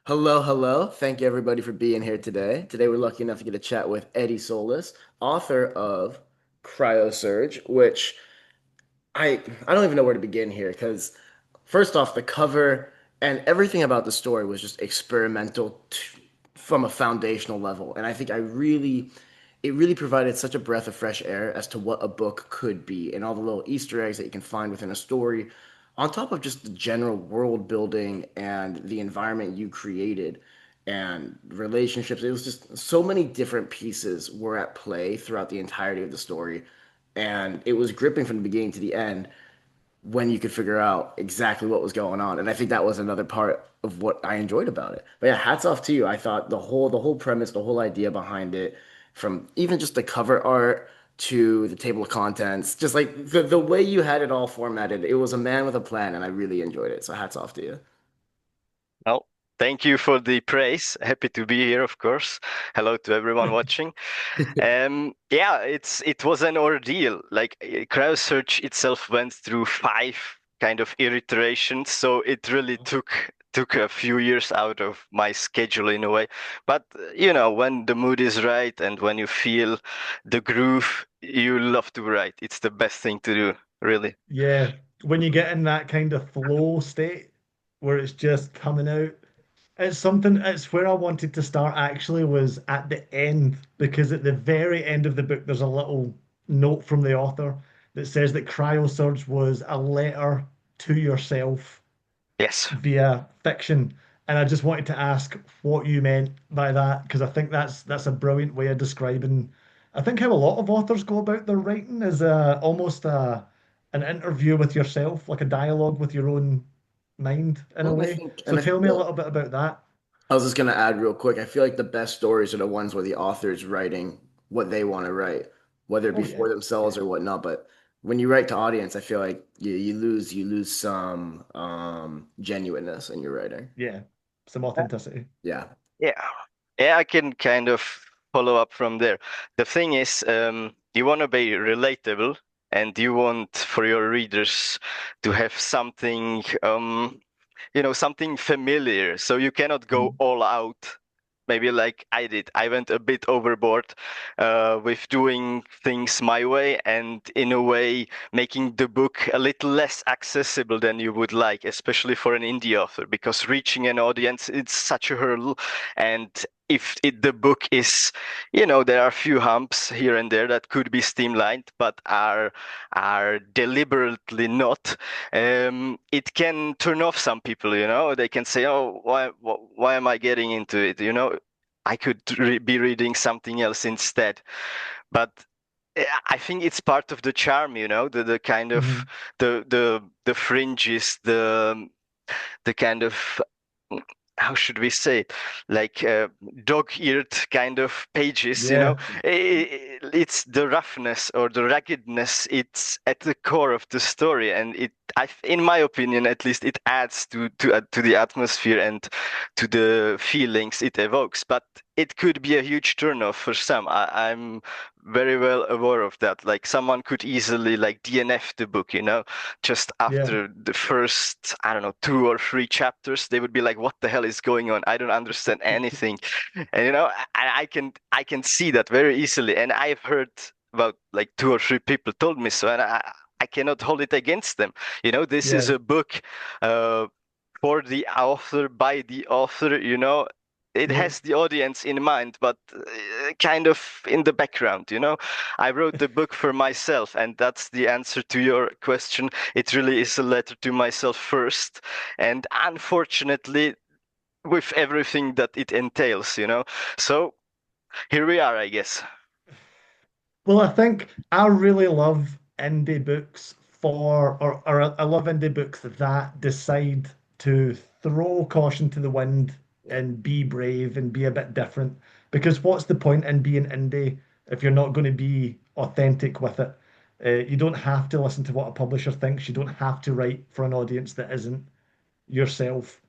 Hello, hello. Thank you everybody for being here today. Today we're lucky enough to get a chat with Eddie Soulless, author of Cryosurge, which I don't even know where to begin here because first off, the cover and everything about the story was just experimental from a foundational level. And I think it really provided such a breath of fresh air as to what a book could be and all the little Easter eggs that you can find within a story, on top of just the general world building and the environment you created and relationships. It was just so many different pieces were at play throughout the entirety of the story. And it was gripping from the beginning to the end when you could figure out exactly what was going on. And I think that was another part of what I enjoyed about it. But yeah, hats off to you. I thought the whole premise, the whole idea behind it, from even just the cover art to the table of contents, just like the way you had it all formatted, it was a man with a plan, and I really enjoyed it. So hats off to you. Well, thank you for the praise. Happy to be here, of course. Hello to everyone watching. Yeah, it was an ordeal. Like Cryosurge itself went through five kind of iterations, so it really took a few years out of my schedule in a way. But when the mood is right and when you feel the groove, you love to write. It's the best thing to do, really. Yeah, when you get in that kind of flow state where it's just coming out, it's where I wanted to start actually was at the end, because at the very end of the book, there's a little note from the author that says that Cryosurge was a letter to yourself Yes. via fiction. And I just wanted to ask what you meant by that, because I think that's a brilliant way of describing, I think, how a lot of authors go about their writing is almost an interview with yourself, like a dialogue with your own mind in a Well, way. So and I tell think me a that little bit about that. I was just gonna add real quick. I feel like the best stories are the ones where the author's writing what they want to write, whether it be Oh yeah, for themselves yeah, or whatnot. But when you write to audience, I feel like you lose some genuineness in your writing. yeah. Some authenticity. Yeah. Yeah, yeah, I can kind of follow up from there. The thing is, you want to be relatable and you want for your readers to have something, something familiar. So you cannot go Mhm. all out. Maybe like I did. I went a bit overboard with doing things my way and in a way making the book a little less accessible than you would like, especially for an indie author, because reaching an audience, it's such a hurdle. And if the book is, there are a few humps here and there that could be streamlined, but are deliberately not. It can turn off some people. They can say, "Oh, why am I getting into it?" I could be reading something else instead. But I think it's part of the charm, the kind of Mhm. the fringes, the kind of, how should we say it, like dog-eared kind of pages. Yeah, It's the roughness or the ruggedness. It's at the core of the story, and in my opinion, at least, it adds to the atmosphere and to the feelings it evokes. But it could be a huge turnoff for some. I'm very well aware of that. Like someone could easily like DNF the book, just yeah. after the first, I don't know, two or three chapters. They would be like, what the hell is going on? I don't understand anything. And I can see that very easily. And I've heard about like two or three people told me so, and I cannot hold it against them. This is Yeah. a book uh, for the author, by the author. It Yeah. has the audience in mind, but kind of in the background. I wrote the book for myself, and that's the answer to your question. It really is a letter to myself first, and unfortunately, with everything that it entails. So here we are, I guess. Well, I think I really love indie books or I love indie books that decide to throw caution to the wind Yeah. and be brave and be a bit different. Because what's the point in being indie if you're not going to be authentic with it? You don't have to listen to what a publisher thinks. You don't have to write for an audience that isn't yourself.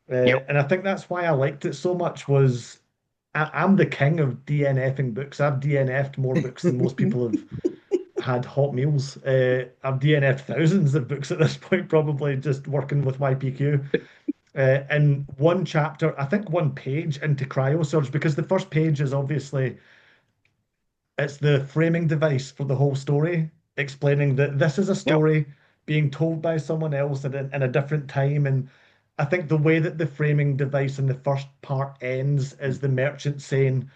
Yep. And I think that's why I liked it so much was I'm the king of DNFing books. I've DNF'd more books than most people have had hot meals. I've DNF'd thousands of books at this point, probably just working with YPQ. In one chapter, I think one page into Cryosurge, because the first page is obviously it's the framing device for the whole story, explaining that this is a Yep. story being told by someone else in a different time. And I think the way that the framing device in the first part ends is the merchant saying,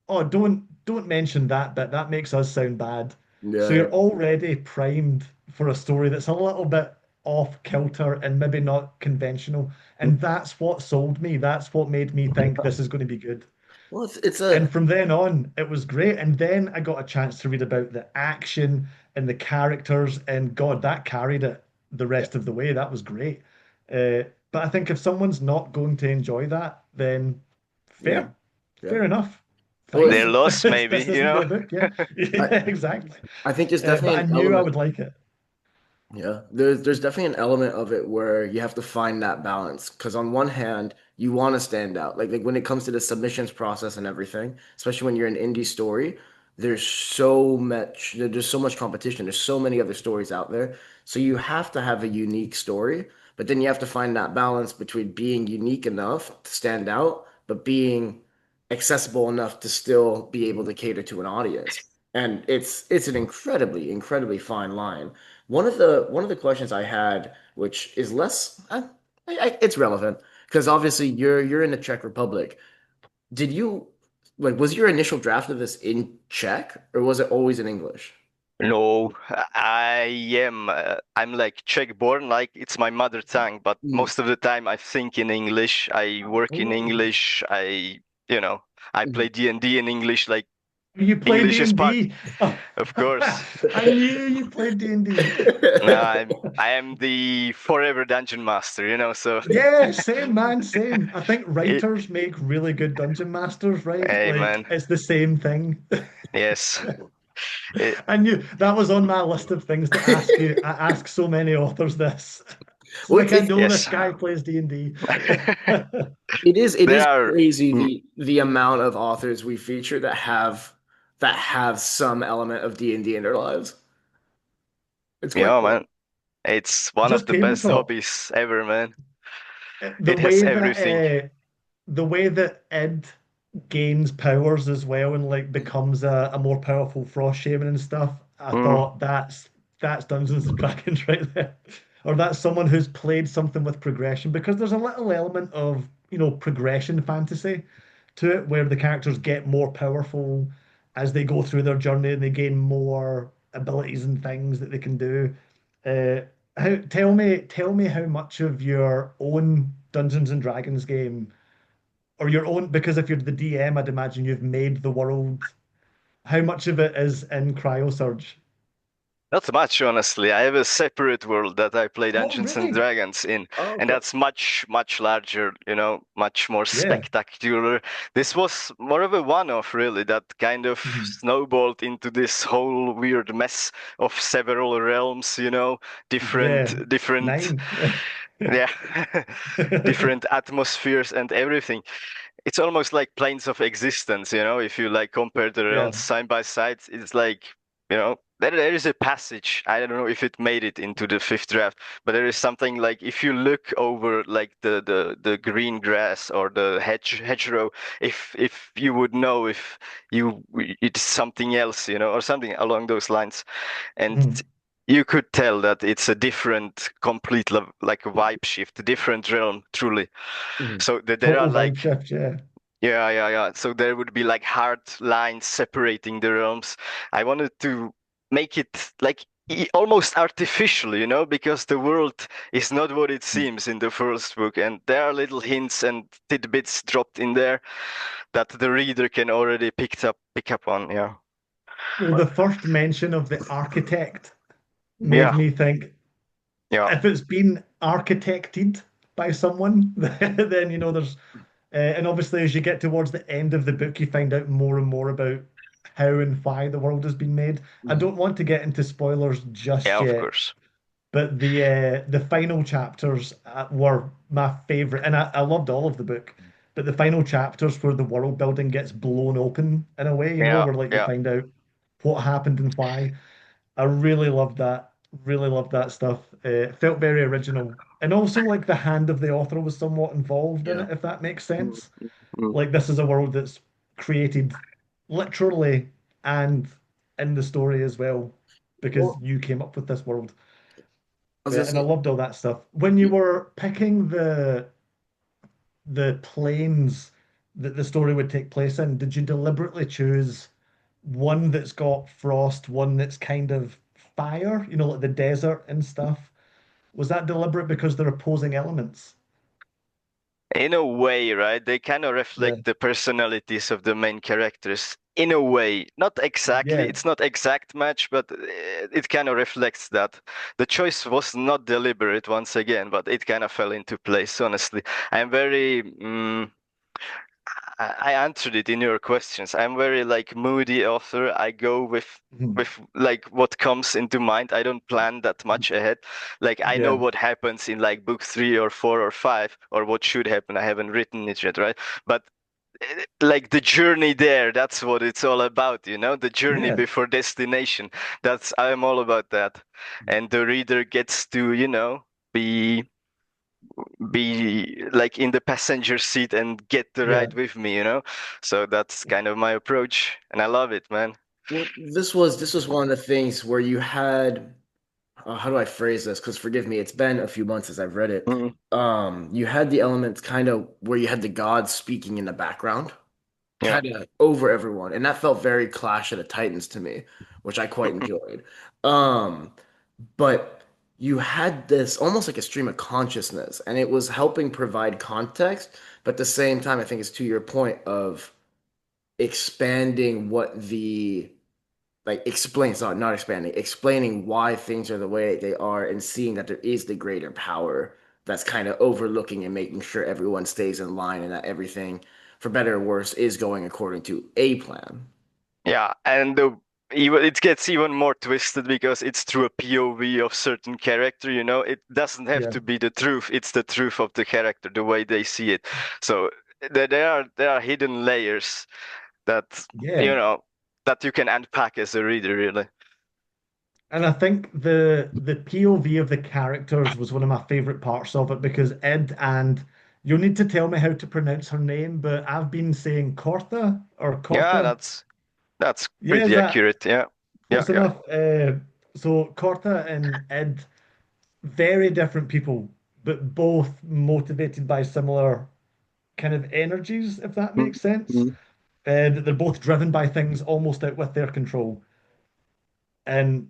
"Oh, don't mention that bit. That makes us sound bad." So Yeah, you're already primed for a story that's a little bit off kilter and maybe not conventional. yeah. And that's what sold me. That's what made me think this is going to be good. Well, it's a And from then on, it was great. And then I got a chance to read about the action and the characters, and God, that carried it the yeah, rest of the way. That was great. But I think if someone's not going to enjoy that, then yeah, fair, yeah. fair enough. Well, Their Fine. loss, maybe, This you isn't know? their book. Yeah, I yeah, exactly. I think there's But definitely I an knew I element. would like it. Yeah, there's definitely an element of it where you have to find that balance. Because on one hand, you want to stand out. Like when it comes to the submissions process and everything, especially when you're an indie story, there's so much competition. There's so many other stories out there. So you have to have a unique story, but then you have to find that balance between being unique enough to stand out, but being accessible enough to still be able to cater to an audience. And it's an incredibly fine line. One of the questions I had, which is less, it's relevant because obviously you're in the Czech Republic. Did you like was your initial draft of this in Czech or was it always in English? No, I'm like Czech born, like it's my mother tongue, but Mm. most of the time I think in English, I work in Oh. English, you know, I Mhm. play D&D in English, like You play English is part, D&D. Oh, of course. I knew you played D&D. No, I am the forever dungeon master, so Yeah, same man, same. I think it, writers make really good dungeon masters, right? hey Like man, it's the same thing. yes. It, I knew that was on my list of things to ask you. I ask so many authors this. It's Well, like I know this yes. guy plays D&D. it There is are crazy mm, the amount of authors we feature that have some element of D&D in their lives. It's quite yeah, cool. man. It's one of Just the best tabletop. hobbies ever, man. The It has way everything. that the way that Id gains powers as well and like becomes a more powerful frost shaman and stuff, I Mm, thought that's Dungeons and Dragons right there. Or that's someone who's played something with progression because there's a little element of, progression fantasy to it where the characters get more powerful as they go through their journey and they gain more abilities and things that they can do. Uh, tell me how much of your own Dungeons and Dragons game or your own, because if you're the DM, I'd imagine you've made the world. How much of it is in Cryosurge? not much, honestly. I have a separate world that I play Oh, Dungeons and really? Dragons in, Oh, and okay. that's much larger, much more Yeah. spectacular. This was more of a one-off, really, that kind of Mhm. snowballed into this whole weird mess of several realms, Yeah. different, Nine. yeah, different atmospheres and everything. It's almost like planes of existence, if you like compare the Yeah. realms side by side, it's like, there is a passage. I don't know if it made it into the fifth draft, but there is something like if you look over like the green grass or the hedgerow, if you would know if you it's something else, or something along those lines. And Mhm. you could tell that it's a different, complete like a vibe shift, a different realm, truly. Mhm. So that there are Total vibe like shift. Yeah. yeah. So there would be like hard lines separating the realms. I wanted to make it like almost artificial, because the world is not what it seems in the first book, and there are little hints and tidbits dropped in there that the reader can already pick up on. Yeah, Well, the first mention of the architect made yeah, me think yeah, if it's been architected by someone, then there's and obviously as you get towards the end of the book, you find out more and more about how and why the world has been made. I Mhm. don't want to get into spoilers yeah. just Of yet, course. but the final chapters were my favorite, and I loved all of the book. But the final chapters where the world building gets blown open in a way, Yeah, where like you yeah. find out what happened and why. I really loved that. Really loved that stuff. It felt very original. And also like the hand of the author was somewhat involved in Yeah. it, if that makes Mm, sense. mm. Like this is a world that's created literally and in the story as well, because Well, you came up with this world. I was gonna And I say, loved all that stuff. When you were picking the planes that the story would take place in, did you deliberately choose one that's got frost, one that's kind of fire, like the desert and stuff? Was that deliberate because they're opposing elements? In a way, right? They kind of Yeah. reflect the personalities of the main characters. In a way, not exactly. Yeah. It's not exact match, but it kind of reflects that. The choice was not deliberate once again, but it kind of fell into place. Honestly, I'm very. I answered it in your questions. I'm very like moody author. I go Mhm. with like what comes into mind. I don't plan that much ahead. Like I know Yeah. what happens in like book 3 or 4 or 5 or what should happen. I haven't written it yet, right? But like the journey there, that's what it's all about, the journey Yeah. before destination. I'm all about that. And the reader gets to, be be like in the passenger seat and get the Yeah. ride with me. So that's kind of my approach, and I love it, man. well, this was one of the things where you had, how do I phrase this? Because forgive me, it's been a few months since I've read it. Mm, You had the elements kind of where you had the gods speaking in the background, yeah. kind of over everyone, and that felt very Clash of the Titans to me, which I quite enjoyed. Um, but you had this almost like a stream of consciousness, and it was helping provide context, but at the same time, I think it's to your point of expanding what the like explains not expanding, explaining why things are the way they are and seeing that there is the greater power that's kind of overlooking and making sure everyone stays in line and that everything, for better or worse, is going according to a plan. Yeah, and even it gets even more twisted because it's through a POV of certain character. It doesn't have Yeah. to be the truth. It's the truth of the character, the way they see it. So there are hidden layers that you Yeah. know that you can unpack as a reader, really. And I think the POV of the characters was one of my favorite parts of it because Ed and you'll need to tell me how to pronounce her name, but I've been saying Cortha or Yeah, Corta. that's Yeah, is pretty that accurate. Yeah, yeah, close yeah. enough? So Corta and Ed, very different people, but both motivated by similar kind of energies, if that Mm, makes sense. mm. And they're both driven by things almost out with their control. And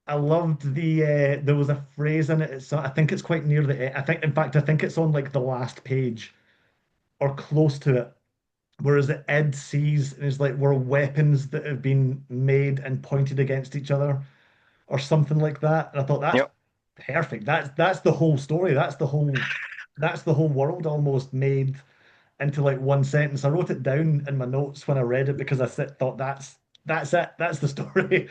I loved there was a phrase in it. I think it's quite near the end. I think it's on like the last page or close to it. Whereas Ed sees and is like, we're weapons that have been made and pointed against each other or something like that. And I thought that's Yeah. perfect. That's the whole story. That's the whole world almost made into like one sentence. I wrote it down in my notes when I read it because thought that's it. That's the story.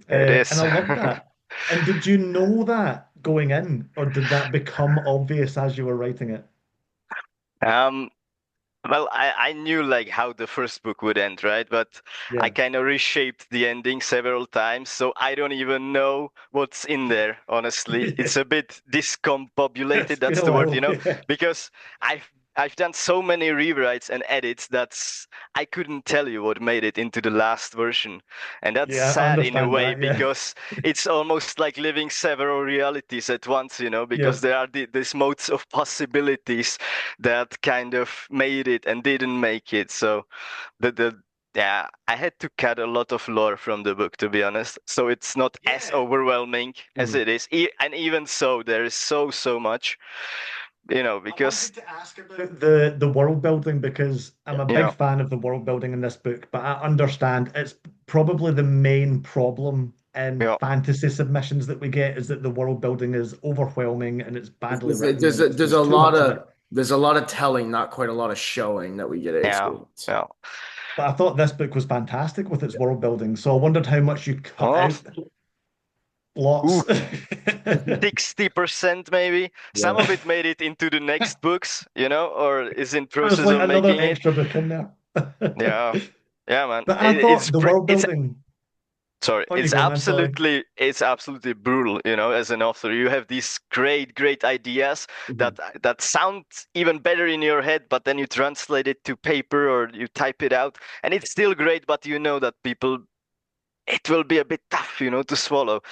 It And is. I love that. And did you know that going in, or did that become obvious as you were writing it? um, Well, I knew like how the first book would end, right? But I Yeah. kind of reshaped the ending several times, so I don't even know what's in there, honestly. It's a bit It's discombobulated, been that's a the word, while. Yeah. because I've done so many rewrites and edits that's I couldn't tell you what made it into the last version. And that's Yeah, I sad in a understand way that. Yeah. because it's almost like living several realities at once, because Yep. there are these modes of possibilities that kind of made it and didn't make it. So the yeah, I had to cut a lot of lore from the book, to be honest. So it's not as Yeah. overwhelming as Mm. it is. And even so, there is so much, I because wanted to ask about the world building because I'm Yeah. a you big know, fan of the world building in this book, but I understand it's probably the main problem in yeah, fantasy submissions that we get is that the world building is overwhelming and it's badly There's, written there's, and a, it's there's there's a too lot much of it. of there's a lot of telling, not quite a lot of showing that we get to yeah, experience. yeah. But I thought this book was fantastic with its world building, so I wondered how much you cut Oh, out. Lots. ooh, 60% maybe. Some Yeah. of it made it into the next books, or is in There's process like of another making it. extra book in there. Yeah, yeah, man. But I It's thought the world it's building. Sorry, On you go, man. Sorry. it's absolutely brutal, as an author. You have these great ideas Mhm. that sound even better in your head, but then you translate it to paper or you type it out, and it's still great, but you know that people it will be a bit tough, to swallow.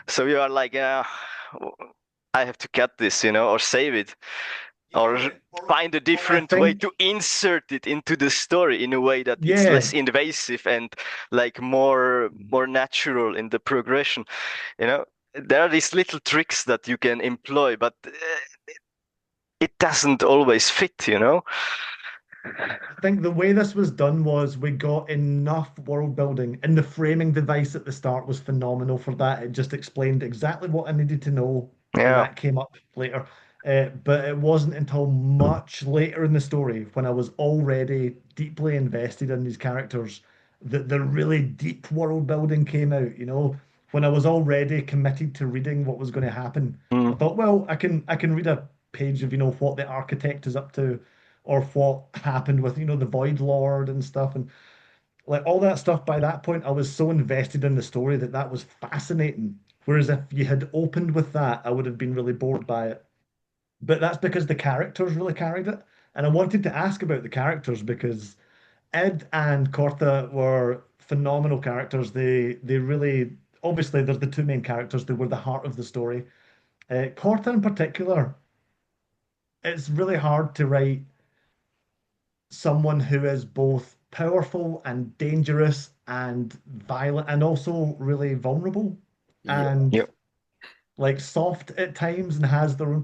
So you are like, I have to cut this, or save it, or find a Or I different way think, to insert it into the story in a way that it's yeah, less invasive and like more natural in the progression. You know, there are these little tricks that you can employ, but it doesn't always fit. I think the way this was done was we got enough world building, and the framing device at the start was phenomenal for that. It just explained exactly what I needed to know, and Yeah. that came up later. But it wasn't until much later in the story, when I was already deeply invested in these characters, that the really deep world building came out. When I was already committed to reading what was going to happen, I Mm. thought, well, I can read a page of what the architect is up to, or what happened with the Void Lord and stuff, and like all that stuff. By that point, I was so invested in the story that that was fascinating. Whereas if you had opened with that, I would have been really bored by it. But that's because the characters really carried it. And I wanted to ask about the characters because Ed and Corta were phenomenal characters. They really, obviously, they're the two main characters. They were the heart of the story. Corta in particular, it's really hard to write someone who is both powerful and dangerous and violent and also really vulnerable Yeah. and Yep. like soft at times and has their own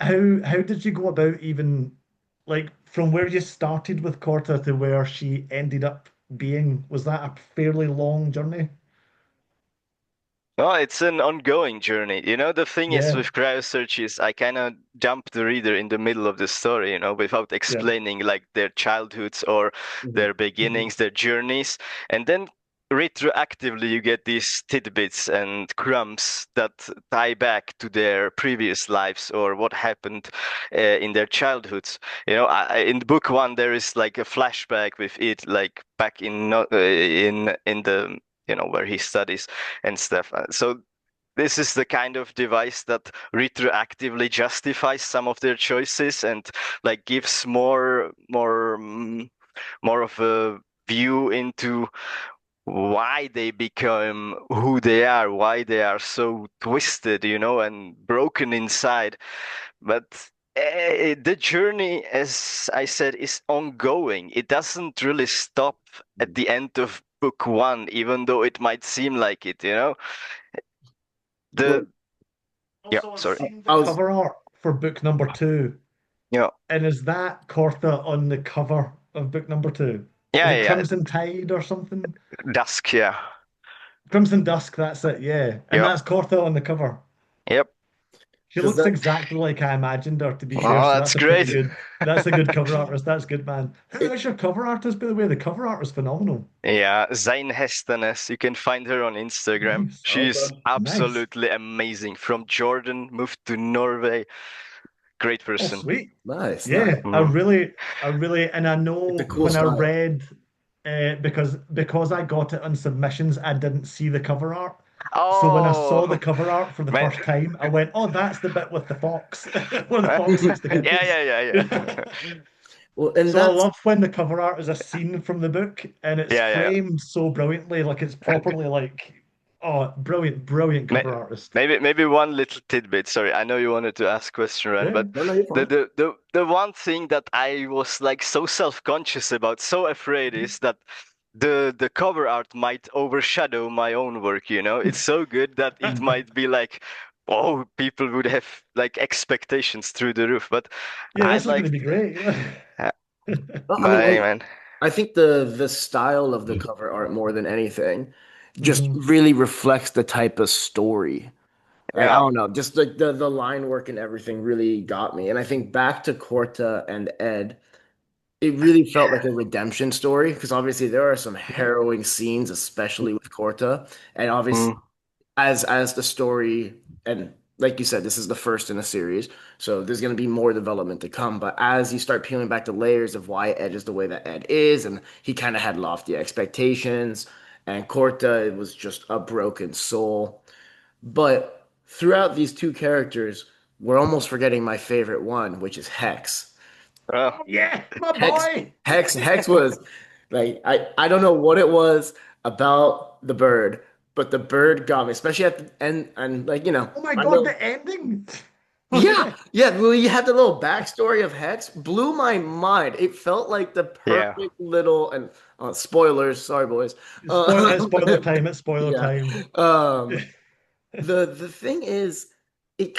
how did you go about, even like from where you started with Corta to where she ended up being? Was that a fairly long journey? Oh, it's an ongoing journey. The thing is Yeah, with Cryosurge is I kind of jump the reader in the middle of the story, without yeah. explaining like their childhoods or Mhm. their beginnings, their journeys. And then retroactively you get these tidbits and crumbs that tie back to their previous lives or what happened in their childhoods. In book one there is like a flashback with it like back in the where he studies and stuff. So this is the kind of device that retroactively justifies some of their choices and like gives more of a view into why they become who they are, why they are so twisted, and broken inside. But the journey, as I said, is ongoing. It doesn't really stop at the end of book one, even though it might seem like it. Well, The Yeah, Also, I've sorry. seen the I was cover art for book number two, Yeah, and is that Corta on the cover of book number two? Is yeah, it yeah. Crimson Tide or something? Dusk, yeah, Crimson Dusk, that's it, yeah. And yeah, that's Cortha on the cover. yep. She because looks that exactly like I imagined her, to be fair, Oh, so that's that's a pretty great. good, that's a good cover artist. That's good, man. Who it, is your cover artist, by the way? The cover art was phenomenal. Yeah, Zain Hestenes. You can find her on Instagram. Nice. She's okay. Nice. absolutely amazing. From Jordan, moved to Norway. Great Oh, person. sweet. Nice, nice. Yeah, I Mm. really, I really, and I It's a know cool when I style. read, because I got it on submissions, I didn't see the cover art. So when I saw the Oh, cover art for the man. first time, I went, "Oh, that's the bit with the fox, where the fox eats the Yeah, kittens." yeah, yeah, yeah. Well, and So I that's love when the cover art is a scene from the book and it's Yeah, yeah. framed so brilliantly, like it's properly like, oh, brilliant, brilliant May- cover artist. Maybe one little tidbit. Sorry, I know you wanted to ask a question, Rand, Yeah. but no, no, you're the fine. the the the one thing that I was like so self-conscious about, so afraid is that the cover art might overshadow my own work, It's so good that it might be like, oh, people would have like expectations through the roof. But Yeah, I this is going like, to be great. uh, Well, I but mean, hey, man. I think the style of the cover art more than anything just Mhm. really reflects the type of story. Like, I Yeah. don't know, just like the line work and everything really got me. And I think back to Corta and Ed, it really felt like a redemption story because obviously there are some Yeah. harrowing scenes, especially with Corta. And obviously, Mm. as the story, and like you said, this is the first in a series, so there's going to be more development to come. But as you start peeling back the layers of why Ed is the way that Ed is, and he kind of had lofty expectations, and Corta was just a broken soul. But throughout these two characters, we're almost forgetting my favorite one, which is Hex. Oh, Oh yeah, my Hex, boy. Hex was like I don't know what it was about the bird, but the bird got me, especially at the end, and like Oh my my God, little the ending. yeah, yeah. Well, you had the little backstory of Hex, blew my mind. It felt like the yeah. perfect little and spoilers, sorry boys. Spoiler time. It's spoiler Yeah. time. Um, the thing is, it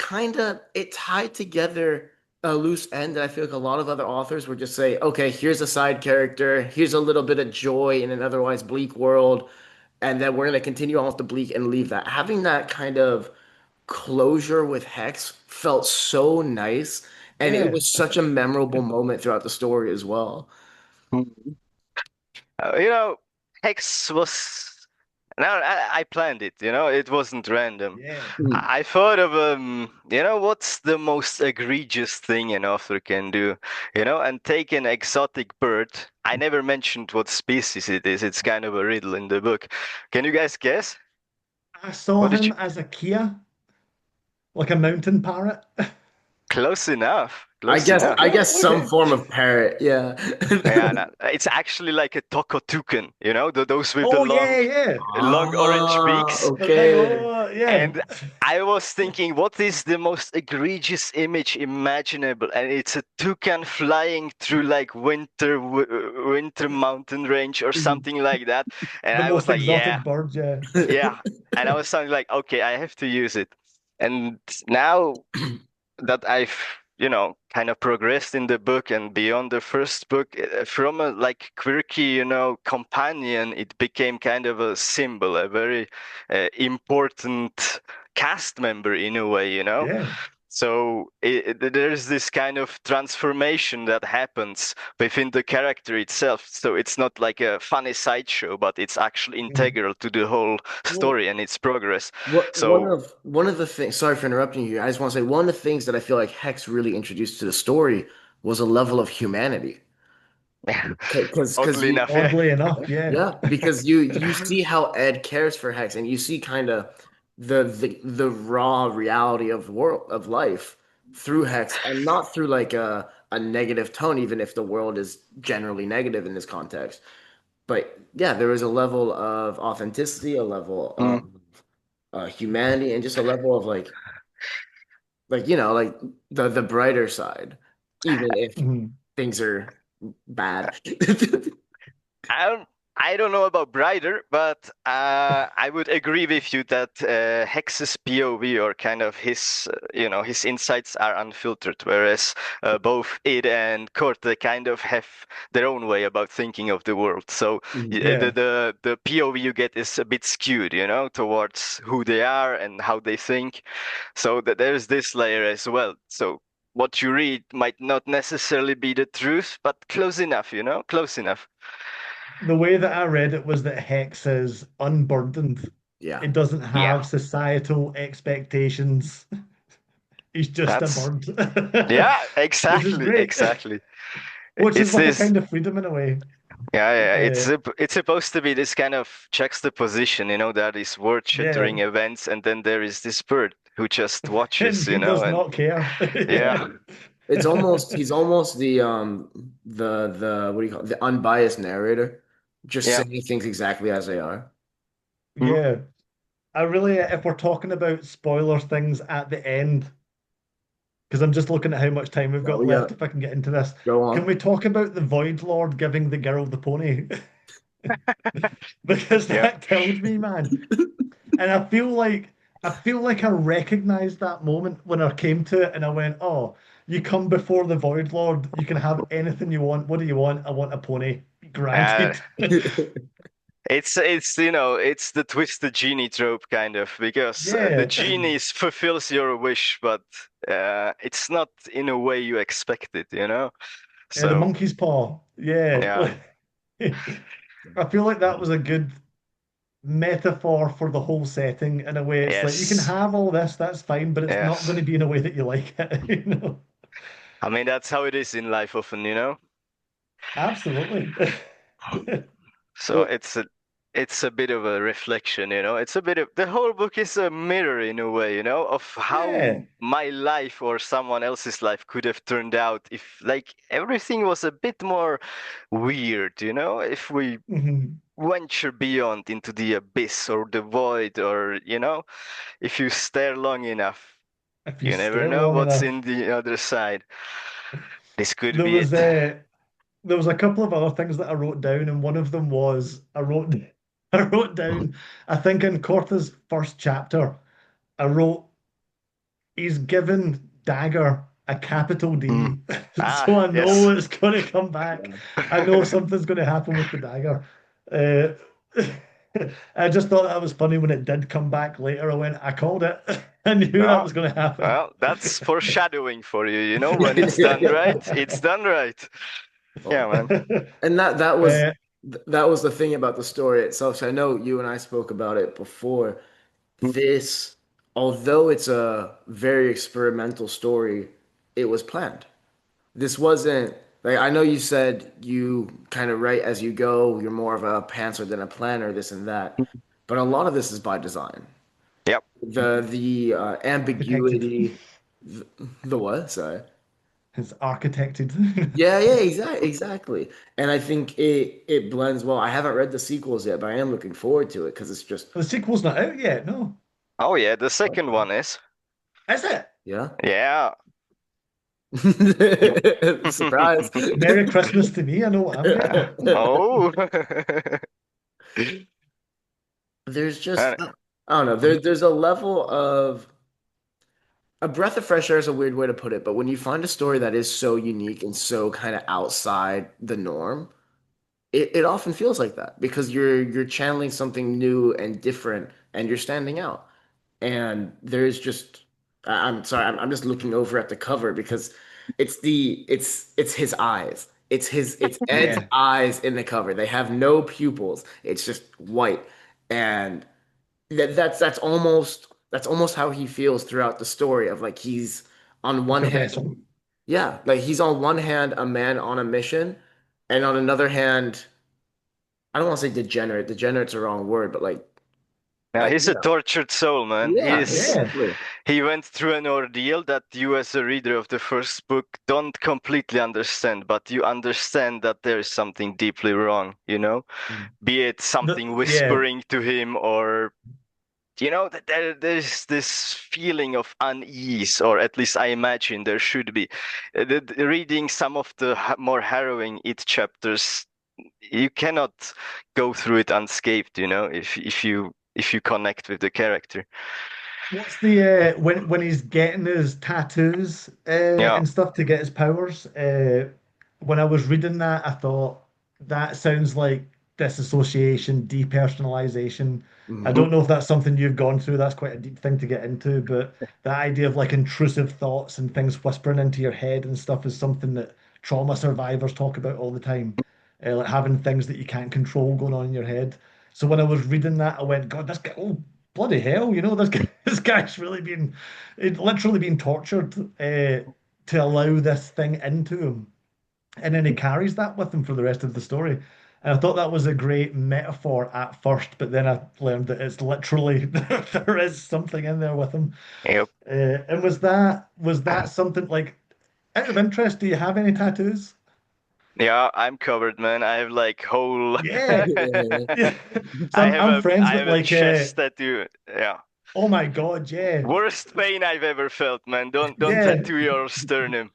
tied together a loose end that I feel like a lot of other authors would just say, okay, here's a side character, here's a little bit of joy in an otherwise bleak world, and then we're gonna continue on with the bleak and leave that. Having that kind of closure with Hex felt so nice, and it Yeah, was such a memorable moment throughout the story as well. You know, Hex was. No, I planned it. It wasn't random. yeah, Mhm. I thought of what's the most egregious thing an author can do? And take an exotic bird. I never mentioned what species it is. It's kind of a riddle in the book. Can you guys guess? I saw What did him you? as a Kia, like a mountain parrot. Close enough. I Close guess enough. I Okay, guess some okay. form of parrot, yeah. Yeah, no, it's actually like a tokotoucan, those with the Oh long, yeah, yeah. long orange Ah, beaks. The big, okay. yeah. And I was thinking, what is the most egregious image imaginable? And it's a toucan flying through like winter mountain range or something like that. And The I was most like, yeah, exotic bird, yeah. yeah. And I was sounding like, okay, I have to use it. And now that I've kind of progressed in the book and beyond the first book, from a like quirky companion, it became kind of a symbol, a very important cast member in a way. Yeah. So there's this kind of transformation that happens within the character itself. So it's not like a funny sideshow, but it's actually Mhm. integral to the whole Well, story and its progress. what So one of the things, sorry for interrupting you. I just want to say one of the things that I feel like Hex really introduced to the story was a level of humanity. Because oddly you enough, yeah. Oddly enough, yeah. yeah, because you see how Ed cares for Hex, and you see kind of the raw reality of world of life through Hex, and not through like a negative tone, even if the world is generally negative in this context. But yeah, there is a level of authenticity, a level of Mm. humanity, and just a level of like the brighter side, even if Mhm. things are bad. I don't, I don't know about Brighter, but I would agree with you that Hex's POV or kind of his insights are unfiltered, whereas both Id and Kurt they kind of have their own way about thinking of the world. So Mhm. the POV you get is a bit skewed, towards who they are and how they think. So that there's this layer as well. So what you read might not necessarily be the truth, but close enough, close enough. The way that I read it was that Hex is unburdened. Yeah. It doesn't Yeah, have societal expectations. He's just a that's bird, yeah, which is exactly, great, exactly. which is It's like a this, kind of freedom in a way. yeah. Uh, It's supposed to be this kind of juxtaposition, that is yeah, world-shattering events, and then there is this bird who just and watches, he does and not care. Yeah, yeah, It's almost he's almost the what do you call it? The unbiased narrator, just yeah. saying things exactly as they are. Mm. yeah. I really, if we're talking about spoiler things at the end, because I'm just looking at how much time we've Well, got we left, got if I can get into this, go can on. we talk about the Void Lord giving the girl the pony? Because Yeah. that killed me, man. And I feel like I recognized that moment when I came to it and I went, "Oh, you come before the Void Lord, you can have anything you want. What do you want? I want a pony. Uh, Granted." it's the twisted genie trope kind of because the Yeah. genie fulfills your wish, but it's not in a way you expect it. Yeah, the So monkey's paw. Yeah. yeah, I feel like that was a good metaphor for the whole setting in a way. It's like you can yes, have all this, that's fine, but it's not going yes. to be in a way that you like it. I mean that's how it is in life often. Absolutely. So Well, it's a it's a bit of a reflection, you know. It's a bit of the whole book is a mirror in a way, you know, of Yeah. how my life or someone else's life could have turned out if like everything was a bit more weird, you know, if we Mhm. venture beyond into the abyss or the void, or you know, if you stare long enough, If you you never stare know long what's enough. in the other side. This could There be was it. there was a couple of other things that I wrote down, and one of them was I wrote down, I think in Corta's first chapter, I wrote he's given Dagger a capital Mm. D. Ah, So I know yes. it's gonna come back. I know something's gonna happen with the dagger. Uh, I just thought that was funny when it did come back later. I went, I called it. I knew that No, was gonna happen. well, that's foreshadowing for you, you know, when it's done right, it's done right. Yeah, Well, man. and Uh, that was the thing about the story itself. So I know you and I spoke about it before. This, although it's a very experimental story, it was planned. This wasn't like I know you said you kind of write as you go, you're more of a pantser than a planner, this and that. But a lot of this is by design. Yep. The architected. ambiguity, the what? Sorry. It's architected. Yeah, yeah, exactly. And I think it blends well. I haven't read the sequels yet, but I am looking forward to it because it's just The sequel's not out yet, no. Oh yeah, the second okay. one is. Is it? Yeah. Yeah. Surprise. Merry Christmas to me. I know what I'm getting. Oh. There's just Uh, I don't know. There's a level of a breath of fresh air is a weird way to put it, but when you find a story that is so unique and so kind of outside the norm, it often feels like that because you're channeling something new and different and you're standing out. And there's just I'm sorry, I'm just looking over at the cover because it's his eyes. It's Ed's Yeah. eyes in the cover. They have no pupils. It's just white. And that's almost how he feels throughout the story of like he's on A one professor. hand, yeah, like he's on one hand a man on a mission, and on another hand, I don't want to say degenerate. Degenerate's a wrong word, but yeah, he's you a know, tortured soul, man. yeah, Yeah. exactly. He went through an ordeal that you as a reader of the first book don't completely understand, but you understand that there is something deeply wrong, you know? Be it something Yeah. whispering to him, or you know that there's this feeling of unease, or at least I imagine there should be. Reading some of the more harrowing it chapters, you cannot go through it unscathed, you know, if you connect with the character. What's the when he's getting his tattoos Yeah. and stuff to get his powers? When I was reading that, I thought that sounds like disassociation, depersonalization. I Mhm. don't know if that's something you've gone through. That's quite a deep thing to get into, but the idea of like intrusive thoughts and things whispering into your head and stuff is something that trauma survivors talk about all the time. Like having things that you can't control going on in your head. So when I was reading that, I went, God, this guy, oh bloody hell, this guy, this guy's really been, literally been tortured to allow this thing into him, and then he carries that with him for the rest of the story. And I thought that was a great metaphor at first, but then I learned that it's literally there is something in there with him. Yep. And was that something like out of interest? Do you have any tattoos? Yeah, I'm covered, man. I have like whole Yeah, yeah. So I I'm have I'm a friends I with have a like chest tattoo. Yeah. oh my God, yeah, Worst pain I've ever felt, man. Don't yeah. tattoo your sternum.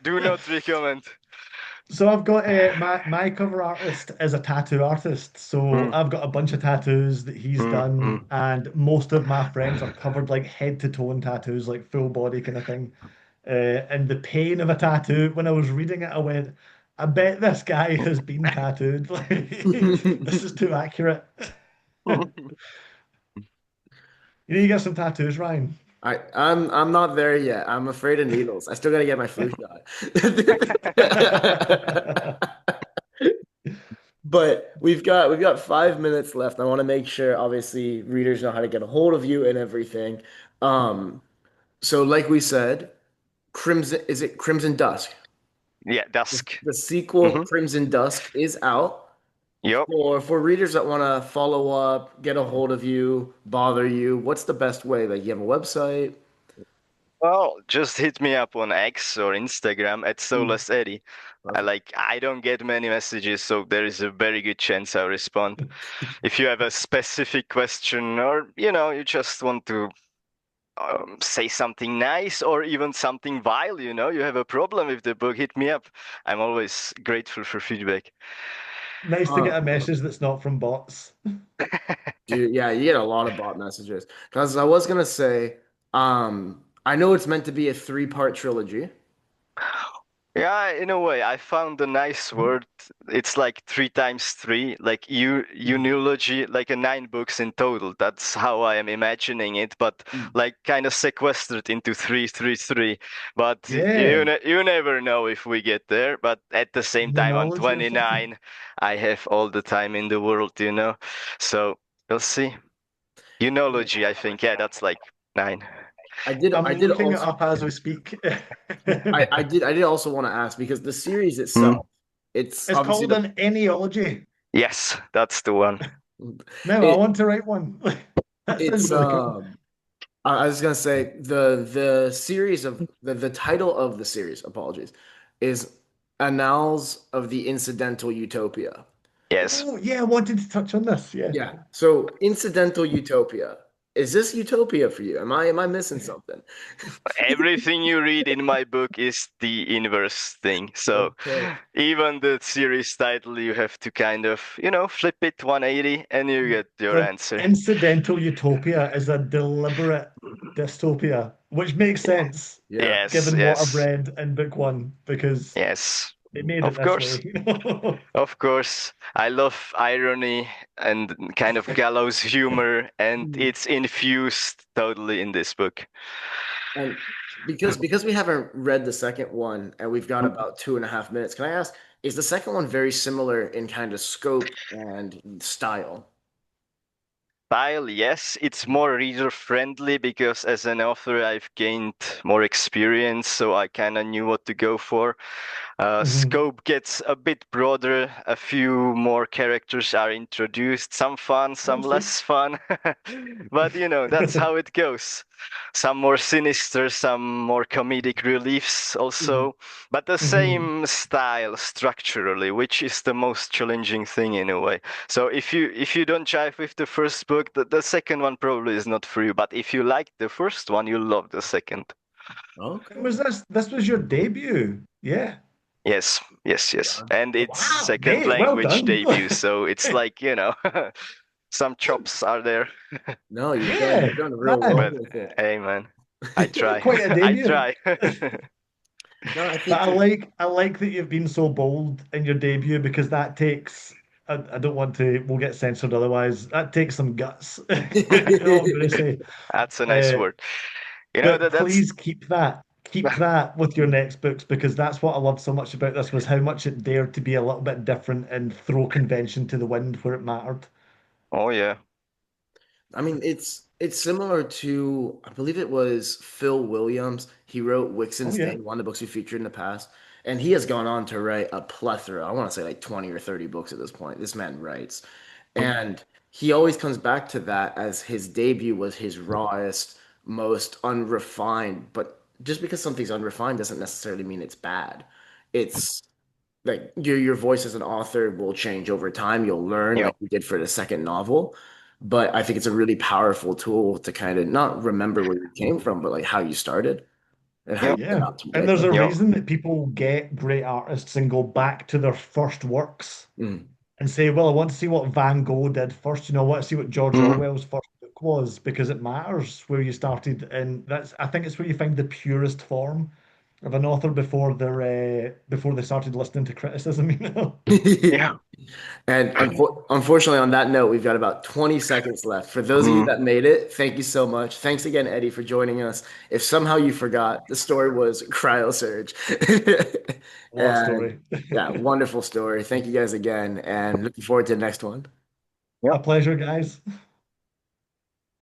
Do not recommend. So I've got my cover artist is a tattoo artist. So Mm, I've got a bunch of tattoos that he's mm. done, and most of my friends are covered like head to toe in tattoos, like full body kind of thing. And the pain of a tattoo, when I was reading it, I went, I bet this guy has been tattooed. Like, this is too accurate. You get some tattoos, Ryan. I'm not there yet. I'm afraid of needles. I still gotta get my flu shot. But we've got 5 minutes left. I want to make sure, obviously, readers know how to get a hold of you and everything. Um, so like we said, Crimson, is it Crimson Dusk? Yeah, The, dusk. the sequel, Hmm. Crimson Dusk, is out. Yep. For readers that want to follow up, get a hold of you, bother you, what's the best way? Like you have a website? Well, just hit me up on X or Instagram at Mm, Soulless Eddie. perfect. I don't get many messages, so there is a very good chance I'll respond. If you have a specific question or you just want to say something nice or even something vile, you have a problem with the book, hit me up. I'm always grateful for feedback. Nice to get Uh, a message that's not from bots. Dude, yeah, you get a lot of bot messages. Because I was gonna say, I know it's meant to be a three-part trilogy. Yeah, in a way, I found a nice word. It's like 3 times 3, like eunology, like a 9 books in total. That's how I am imagining it, but Mm. like kind of sequestered into 3, 3, 3. But Yeah, you never know if we get there. But at the same time, I'm numerology or something. 29. I have all the time in the world. So we'll see. Eunology, I think. Yeah, that's like 9. I'm I did looking it also up as we speak. I did also want to ask because the series Hmm. itself, it's It's obviously called an Enneology. Yes, that's the one. Now I it want to write one. That sounds it's really cool. I was gonna say the series of the title of the series, apologies, is Annals of the Incidental Utopia. Yes. Oh, yeah, I wanted to touch on this. Yeah. Yeah. So incidental utopia. Is this utopia for you? Am I missing something? Everything you read in my book is the inverse thing. So Okay. even the series title, you have to kind of, flip it 180 and you get your So answer. incidental utopia is a deliberate dystopia, which makes sense Yeah. Yes, given what I've yes, read in book one, because yes. they made it Of this course, way. of course. I love irony and kind of gallows humor, and Hmm. it's infused totally in this book. And because we haven't read the second one and we've got about 2.5 minutes, can I ask, is the second one very similar in kind of scope and style? Style, yes, it's more reader friendly because as an author, I've gained more experience, so I kind of knew what to go for. Mhm. Scope gets a bit broader, a few more characters are introduced, some fun, Oh, some sweet. less fun. But that's how it goes. Some more sinister, some more comedic reliefs Mhm. also, but the Mhm. same style structurally, which is the most challenging thing in a way. So if you don't jive with the first book, the second one probably is not for you. But if you like the first one, you'll love the second. And Okay. was this was your debut? Yeah. Yes, yes, yes. Yeah. And it's Wow, second mate, well language done. debut, so it's like, some chops are there. No, Yeah, you've done real well man, But with it. hey, man, I try. quite a I debut. try. No, I But think it. I like that you've been so bold in your debut because that takes I don't want to we'll get censored otherwise. That takes some guts. You know what I'm gonna say. That's a nice Uh, word. You know but that that's please keep that. Keep that with your next books because that's what I loved so much about this was how much it dared to be a little bit different and throw convention to the wind where it mattered. Oh yeah. I mean, it's similar to I believe it was Phil Williams. He wrote Oh Wixon's yeah. Day, one of the books we featured in the past, and he has gone on to write a plethora. I want to say like 20 or 30 books at this point. This man writes, and he always comes back to that as his debut was his rawest, most unrefined. But just because something's unrefined doesn't necessarily mean it's bad. It's like your voice as an author will change over time. You'll learn Yeah. like you did for the second novel. But I think it's a really powerful tool to kind of not remember where you came from, but like how you started and how Yeah. you set Yeah. out to And get there's a there. Yeah. reason that people get great artists and go back to their first works Mm. and say, well, I want to see what Van Gogh did first. I want to see what George Mhm. Orwell's first book was because it matters where you started. And I think it's where you find the purest form of an author before they started listening to criticism, you know? Yeah. And unfortunately, on that note, we've got about 20 seconds left. For those of you Mm. that made it, thank you so much. Thanks again, Eddie, for joining us. If somehow you forgot, the story was Cryosurge. Love And story. yeah, wonderful story. Thank you guys again, and looking forward to the next one. Yeah. A pleasure, guys.